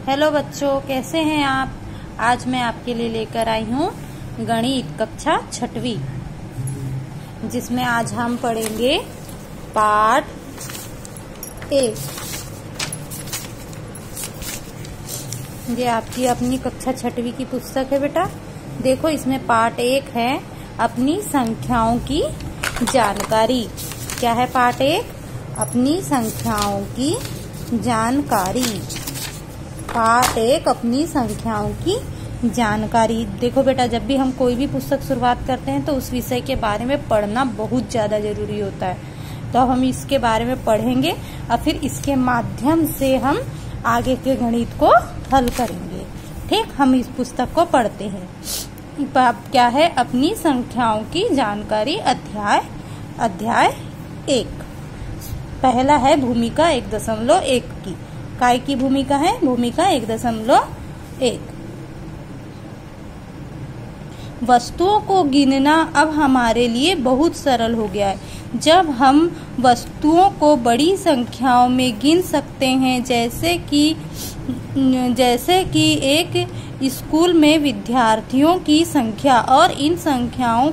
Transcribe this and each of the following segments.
Hello बच्चों, कैसे हैं आप। आज मैं आपके लिए लेकर आई हूँ गणित कक्षा 6वीं, जिसमें आज हम पढ़ेंगे पाठ 1। ये आपकी अपनी कक्षा 6वीं की पुस्तक है बेटा। देखो, इसमें पाठ 1 है अपनी संख्याओं की जानकारी। क्या है पाठ 1? अपनी संख्याओं की जानकारी। पाठ 1 अपनी संख्याओं की जानकारी। देखो बेटा, जब भी हम कोई भी पुस्तक शुरुआत करते हैं तो उस विषय के बारे में पढ़ना बहुत ज्यादा जरूरी होता है। तो अब हम इसके बारे में पढ़ेंगे और फिर इसके माध्यम से हम आगे के गणित को हल करेंगे। ठीक, हम इस पुस्तक को पढ़ते हैं। क्या है? अपनी संख्याओं की जानकारी। अध्याय 1। पहला है भूमिका 1.1 की। काय की भूमिका है? भूमिका 1.1। वस्तुओं को गिनना अब हमारे लिए बहुत सरल हो गया है। जब हम वस्तुओं को बड़ी संख्याओं में गिन सकते हैं, जैसे कि एक स्कूल में विद्यार्थियों की संख्या, और इन संख्याओं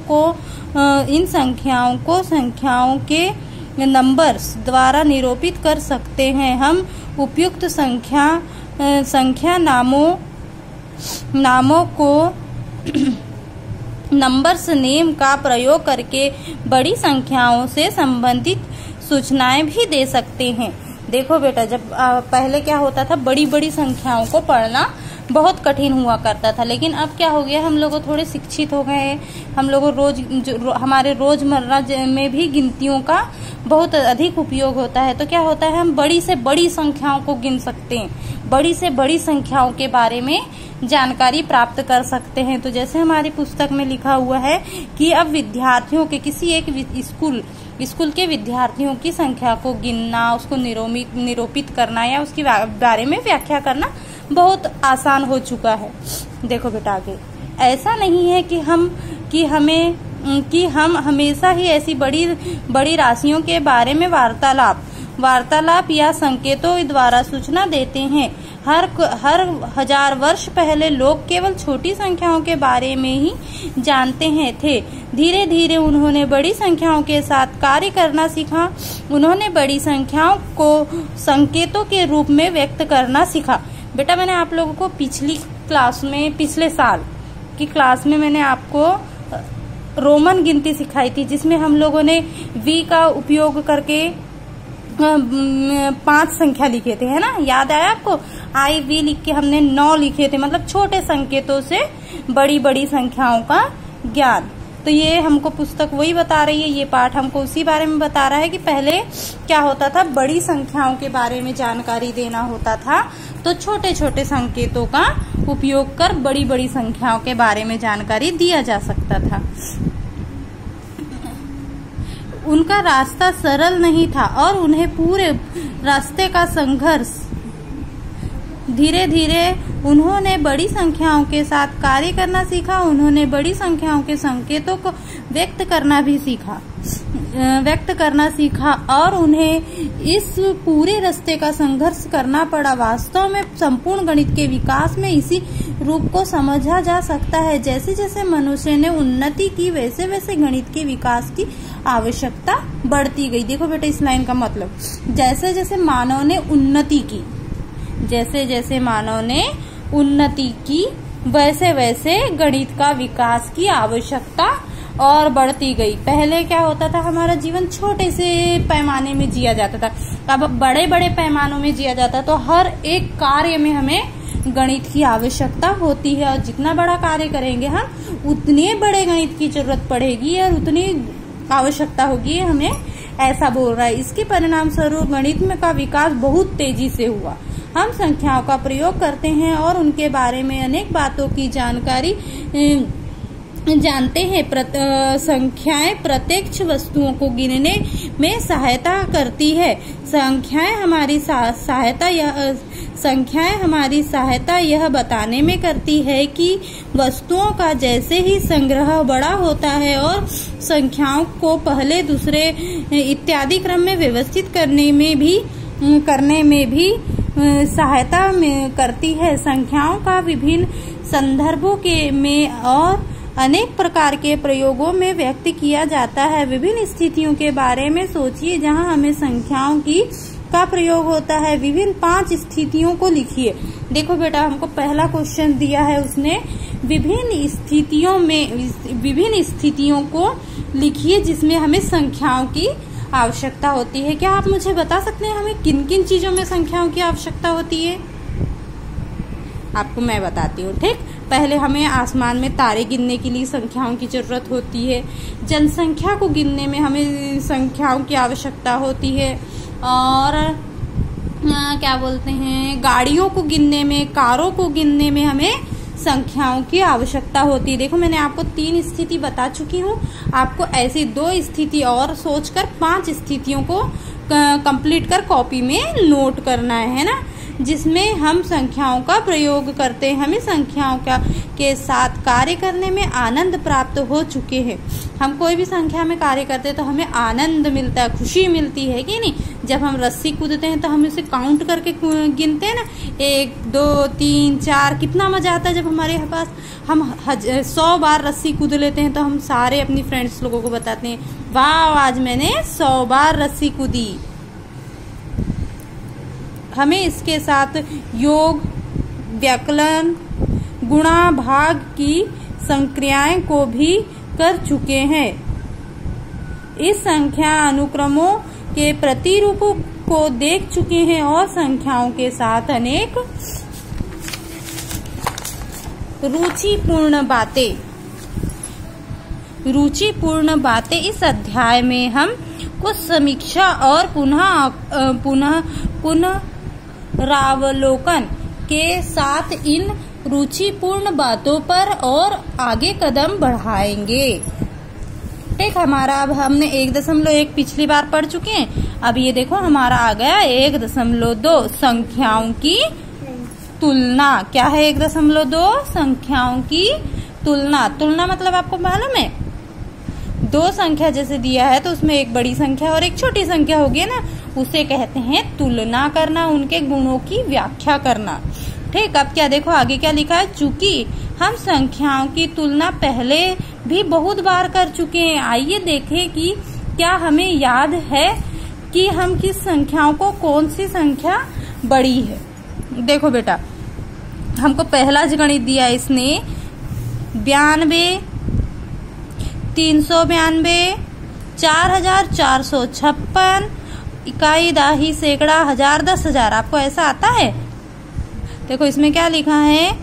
को संख्याओं के नंबर्स द्वारा निरूपित कर सकते हैं। हम उपयुक्त संख्या नामों को नंबर्स नेम का प्रयोग करके बड़ी संख्याओं से संबंधित सूचनाएं भी दे सकते हैं। देखो बेटा, जब पहले क्या होता था, बड़ी बड़ी संख्याओं को पढ़ना बहुत कठिन हुआ करता था, लेकिन अब क्या हो गया, हम लोग थोड़े शिक्षित हो गए हैं। हम लोग हमारे रोजमर्रा में भी गिनतियों का बहुत अधिक उपयोग होता है। तो क्या होता है, हम बड़ी से बड़ी संख्याओं को गिन सकते हैं, बड़ी से बड़ी संख्याओं के बारे में जानकारी प्राप्त कर सकते हैं। तो जैसे हमारी पुस्तक में लिखा हुआ है कि अब विद्यार्थियों के किसी एक स्कूल के विद्यार्थियों की संख्या को गिनना, उसको निरूपित करना या उसके बारे में व्याख्या करना बहुत आसान हो चुका है। देखो बेटा, आगे ऐसा नहीं है कि हम हमेशा ही ऐसी बड़ी राशियों के बारे में वार्तालाप या संकेतों द्वारा सूचना देते हैं। हर 1000 वर्ष पहले लोग केवल छोटी संख्याओं के बारे में ही जानते हैं थे। धीरे धीरे उन्होंने बड़ी संख्याओं के साथ कार्य करना सीखा। उन्होंने बड़ी संख्याओं को संकेतों के रूप में व्यक्त करना सीखा। बेटा, मैंने आप लोगों को पिछले साल की क्लास में मैंने आपको रोमन गिनती सिखाई थी, जिसमें हम लोगों ने V का उपयोग करके 5 संख्या लिखे थे, है ना। याद आया आपको? IV लिख के हमने 9 लिखे थे, मतलब छोटे संकेतों से बड़ी बड़ी संख्याओं का ज्ञान। तो ये हमको पुस्तक वही बता रही है, ये पाठ हमको उसी बारे में बता रहा है कि पहले क्या होता था, बड़ी संख्याओं के बारे में जानकारी देना होता था, तो छोटे छोटे संकेतों का उपयोग कर बड़ी बड़ी संख्याओं के बारे में जानकारी दिया जा सकता था। उनका रास्ता सरल नहीं था और उन्हें पूरे रास्ते का संघर्ष। धीरे धीरे उन्होंने बड़ी संख्याओं के साथ कार्य करना सीखा। उन्होंने बड़ी संख्याओं के संकेतों को व्यक्त करना सीखा और उन्हें इस पूरे रास्ते का संघर्ष करना पड़ा। वास्तव में संपूर्ण गणित के विकास में इसी रूप को समझा जा सकता है। जैसे जैसे मनुष्य ने उन्नति की, वैसे वैसे गणित के विकास की आवश्यकता बढ़ती गई। देखो बेटा, इस लाइन का मतलब, जैसे जैसे मानव ने उन्नति की, वैसे वैसे गणित का विकास की आवश्यकता और बढ़ती गई। पहले क्या होता था, हमारा जीवन छोटे से पैमाने में जिया जाता था, अब बड़े बड़े पैमानों में जिया जाता है। तो हर एक कार्य में हमें गणित की आवश्यकता होती है, और जितना बड़ा कार्य करेंगे हम, उतने बड़े गणित की जरूरत पड़ेगी और उतनी आवश्यकता होगी हमें, ऐसा बोल रहा है। इसके परिणाम स्वरूप गणित में का विकास बहुत तेजी से हुआ। हम संख्याओं का प्रयोग करते हैं और उनके बारे में अनेक बातों की जानकारी जानते हैं। संख्याएं प्रत्यक्ष वस्तुओं को गिनने में सहायता करती है। संख्याएं हमारी सहायता यह बताने में करती है कि वस्तुओं का जैसे ही संग्रह बड़ा होता है और संख्याओं को पहले दूसरे इत्यादि क्रम में व्यवस्थित करने में भी सहायता करती है। संख्याओं का विभिन्न संदर्भों में और अनेक प्रकार के प्रयोगों में व्यक्त किया जाता है। विभिन्न स्थितियों के बारे में सोचिए जहां हमें संख्याओं का प्रयोग होता है। विभिन्न 5 स्थितियों को लिखिए। देखो बेटा, हमको पहला क्वेश्चन दिया है उसने, विभिन्न स्थितियों को लिखिए जिसमें हमें संख्याओं की आवश्यकता होती है। क्या आप मुझे बता सकते हैं हमें किन किन चीजों में संख्याओं की आवश्यकता होती है? आपको मैं बताती हूँ, ठीक। पहले हमें आसमान में तारे गिनने के लिए संख्याओं की जरूरत होती है। जनसंख्या को गिनने में हमें संख्याओं की आवश्यकता होती है। और क्या बोलते हैं, गाड़ियों को गिनने में, कारों को गिनने में हमें संख्याओं की आवश्यकता होती है। देखो, मैंने आपको 3 स्थिति बता चुकी हूँ। आपको ऐसी 2 स्थिति और सोचकर 5 स्थितियों को कंप्लीट कर कॉपी में नोट करना है ना, जिसमें हम संख्याओं का प्रयोग करते हैं। हमें संख्याओं के साथ कार्य करने में आनंद प्राप्त हो चुके हैं। हम कोई भी संख्या में कार्य करते हैं तो हमें आनंद मिलता है, खुशी मिलती है कि नहीं। जब हम रस्सी कूदते हैं तो हम इसे काउंट करके गिनते हैं ना, 1 2 3 4, कितना मजा आता है जब हमारे पास हम 100 बार रस्सी कूद लेते हैं तो हम सारे अपनी फ्रेंड्स लोगों को बताते हैं, वाह आज मैंने 100 बार रस्सी कूदी। हमें इसके साथ योग, व्याकलन, गुणा भाग की संक्रियाएं को भी कर चुके हैं। इस संख्या अनुक्रमों के प्रतिरूपों को देख चुके हैं और संख्याओं के साथ अनेक रुचिपूर्ण बातें इस अध्याय में हम कुछ समीक्षा और पुनरावलोकन के साथ इन रुचिपूर्ण बातों पर और आगे कदम बढ़ाएंगे। ठीक, हमारा अब हमने 1.1 पिछली बार पढ़ चुके हैं। अब ये देखो हमारा आ गया 1.2 संख्याओं की तुलना। क्या है 1.2? संख्याओं की तुलना। तुलना मतलब आपको मालूम है, 2 संख्या जैसे दिया है तो उसमें एक बड़ी संख्या और एक छोटी संख्या होगी ना, उसे कहते हैं तुलना करना, उनके गुणों की व्याख्या करना। ठीक, अब क्या देखो आगे क्या लिखा है, चूंकि हम संख्याओं की तुलना पहले भी बहुत बार कर चुके हैं, आइए देखें कि क्या हमें याद है कि हम किस संख्याओं को कौन सी संख्या बड़ी है। देखो बेटा, हमको पहला गणित दिया इसने 92, 392, 4456, इकाई, दाही, सैकड़ा, हजार, 10,000। आपको ऐसा आता है? देखो इसमें क्या लिखा है,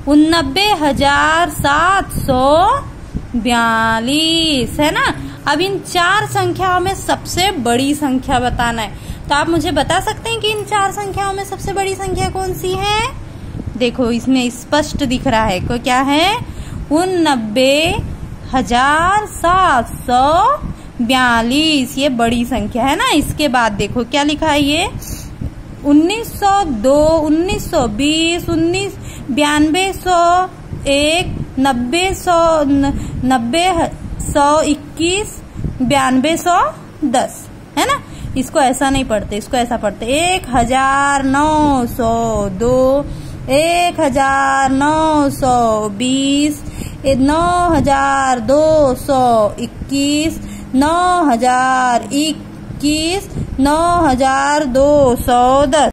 89,742 है ना। अब इन 4 संख्याओं में सबसे बड़ी संख्या बताना है। तो आप मुझे बता सकते हैं कि इन 4 संख्याओं में सबसे बड़ी संख्या कौन सी है? देखो इसमें स्पष्ट दिख रहा है, को क्या है, 89,742 ये बड़ी संख्या है ना। इसके बाद देखो क्या लिखा है, ये 1902, 1920, 9201, 90,121, 9210 है ना। इसको ऐसा नहीं पढ़ते, इसको ऐसा पढ़ते 1902, 1920, 9,221, 9,021, 9,210।